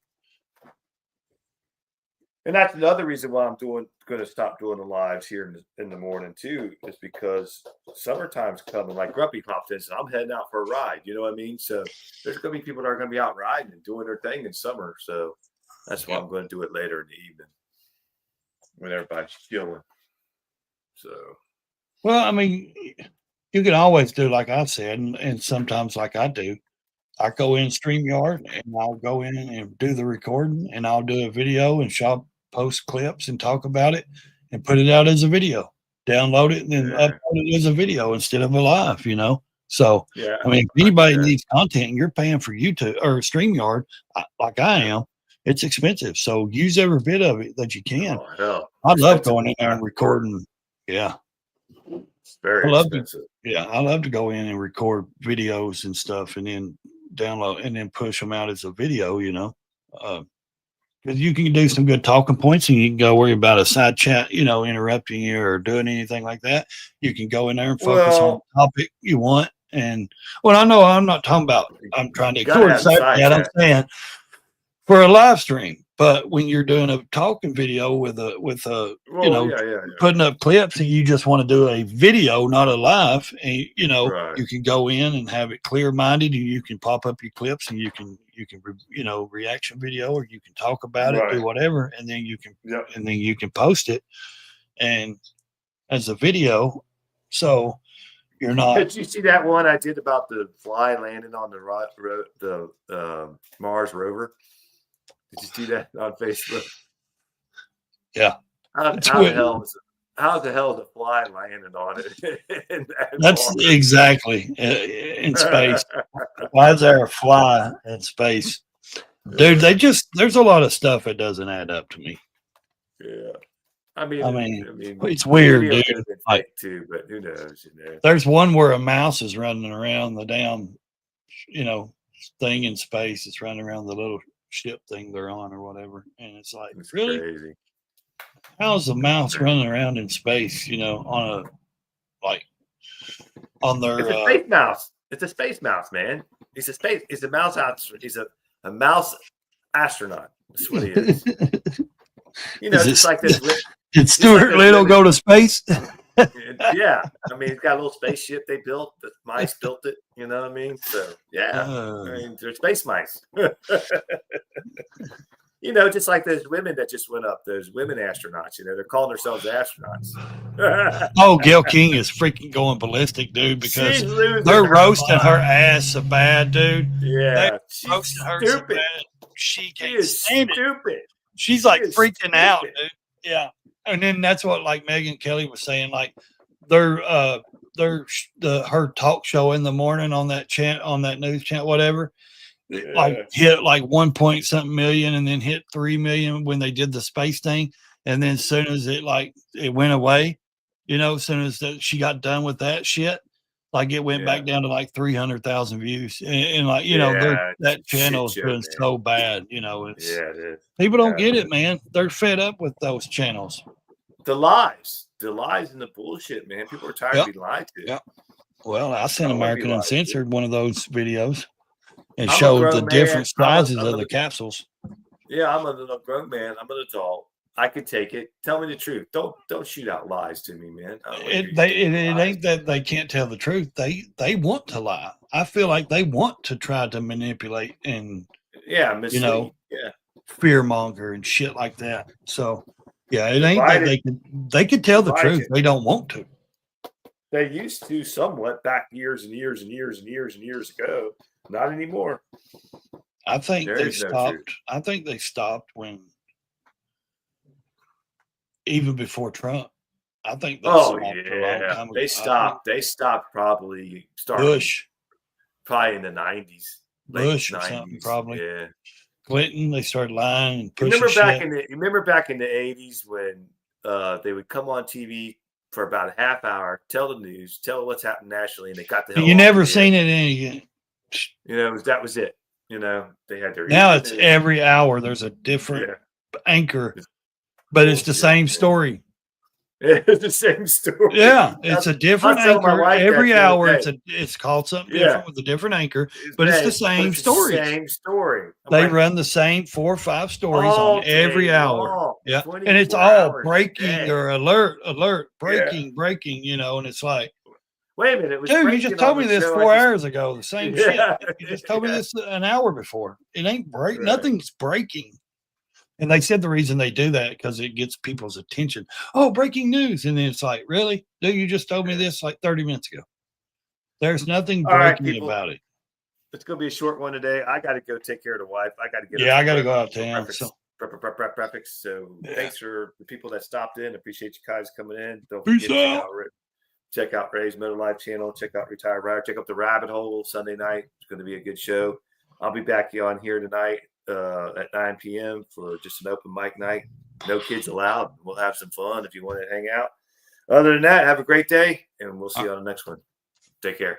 And that's another reason why I'm going to stop doing the lives here in the morning too, is because summertime's coming. Like Grumpy popped in, so I'm heading out for a ride. You know what I mean? So there's going to be people that are going to be out riding and doing their thing in summer. So that's why I'm going to do it later in the evening when everybody's chilling. So, well, you can always do like I said, and sometimes like I do. I go in StreamYard and I'll go in and do the recording and I'll do a video and shop post clips and talk about it and put it out as a video. Download it and then Yeah. upload it as a video instead of a live, you know. So Yeah. I mean, if anybody needs content and you're paying for YouTube or StreamYard, like I am, it's expensive. So use every bit of it that you can. Oh, hell. I love Expensive going in there and work. recording. Yeah. It's very I love expensive. Yeah, I love to go in and record videos and stuff and then download and then push them out as a video, you know. Because you can do some good talking points and you can go worry about a side chat, you know, interrupting you or doing anything like that. You can go in there and focus on the topic you want. And well, I know I'm not talking about, I'm trying to ignore the side chat. I'm saying for a live stream. But when you're doing a talking video with a you know, putting up clips and you just want to do a video, not a live, and you know, you can go in and have it clear minded and you can pop up your clips and you can you know, reaction video or you can talk about it, do whatever, and then you can post it and as a video. So you're not. Did you see that one I did about the fly landing on the Mars rover? Did you see that on Facebook? Yeah. How the hell the fly landed on it? That's exactly in space. Why is there a fly in space? Dude, there's a lot of stuff that doesn't add up to me. Yeah. I mean, it's weird, dude. Like, too, but who knows? You know? There's one where a mouse is running around the damn, you know, thing in space. It's running around the little ship thing they're on or whatever, and it's like, it's really crazy. How's a mouse running around in space, you know, on their it's a space mouse. It's a space mouse, man. He's a mouse a mouse astronaut. That's what he is. You know, just like this. Did Stuart Little go to space? Yeah, I mean, it's got a little spaceship they built. The mice built it. You know what I mean? So yeah, I mean, they're space mice. You know, just like those women that just went up, those women astronauts. You know, they're calling themselves astronauts. Oh, Gail King is freaking going ballistic, dude, because they're roasting her ass so bad, dude. Yeah, she's roasting her so bad. She can't stand it. She's like freaking out, dude. Yeah. And then that's what like Megan Kelly was saying, like her talk show in the morning on that news channel, whatever, like hit like 1 point something million and then hit 3 million when they did the space thing. And then as soon as it went away, you know, as soon as she got done with that shit, like it went back down to like 300,000 views. And like, you know, that channel's been so bad, you know, it is. People don't get it, man. They're fed up with those channels. The lies and the bullshit, man. People are tired of being lied to. Yeah. Well, I sent American Uncensored one of those videos and showed the different sizes of the capsules. Yeah, I'm a grown man. I'm an adult. I could take it. Tell me the truth. Don't shoot out lies to me, man. It ain't that they can't tell the truth. They want to lie. I feel like they want to try to manipulate and mislead. You know, fear monger and shit like that. So yeah, it ain't that they could tell the truth. They don't want to. They used to somewhat back years and years and years and years and years ago. Not anymore. I think they stopped. I think they stopped when even before Trump. I think they stopped. They stopped probably starting Bush, probably in the 90s. Bush or something, probably. Yeah. Clinton, they started lying and pushing remember back in the 80s when they would come on TV for about a half hour, tell the news, tell what's happening nationally, and they got the hell. You never seen it again. You know, that was it. You know, they had their. Now it's every hour. There's a different anchor, but it's the same story. It's the same story. Yeah, it's a different anchor every hour. It's called something different with a different anchor, but it's the same story. Same story. They run the same 4 or 5 stories on every hour. Yeah, and it's all breaking or alert, breaking. You know, and it's like, wait a minute, dude, you just told me this 4 hours ago. The same shit. You just told me this an hour before. It ain't break. Nothing's breaking. And they said the reason they do that because it gets people's attention. Oh, breaking news. And then it's like, really? Dude, you just told me this like 30 minutes ago. There's nothing All right, breaking people. about it. It's gonna be a short one today. I got to go take care of the wife. I got to get. Yeah, I got to go out of town. So. So Yeah. thanks for the people that stopped in. Appreciate you guys coming in. Don't Peace forget out. check out Raysmotolife channel. Check out Retired Rider. Check out the Rabbit Hole Sunday night. It's going to be a good show. I'll be back on here tonight at 9 p.m. for just an open mic night. No kids allowed. We'll have some fun if you want to hang out. Other than that, have a great day, and we'll see you on the next one. Take care.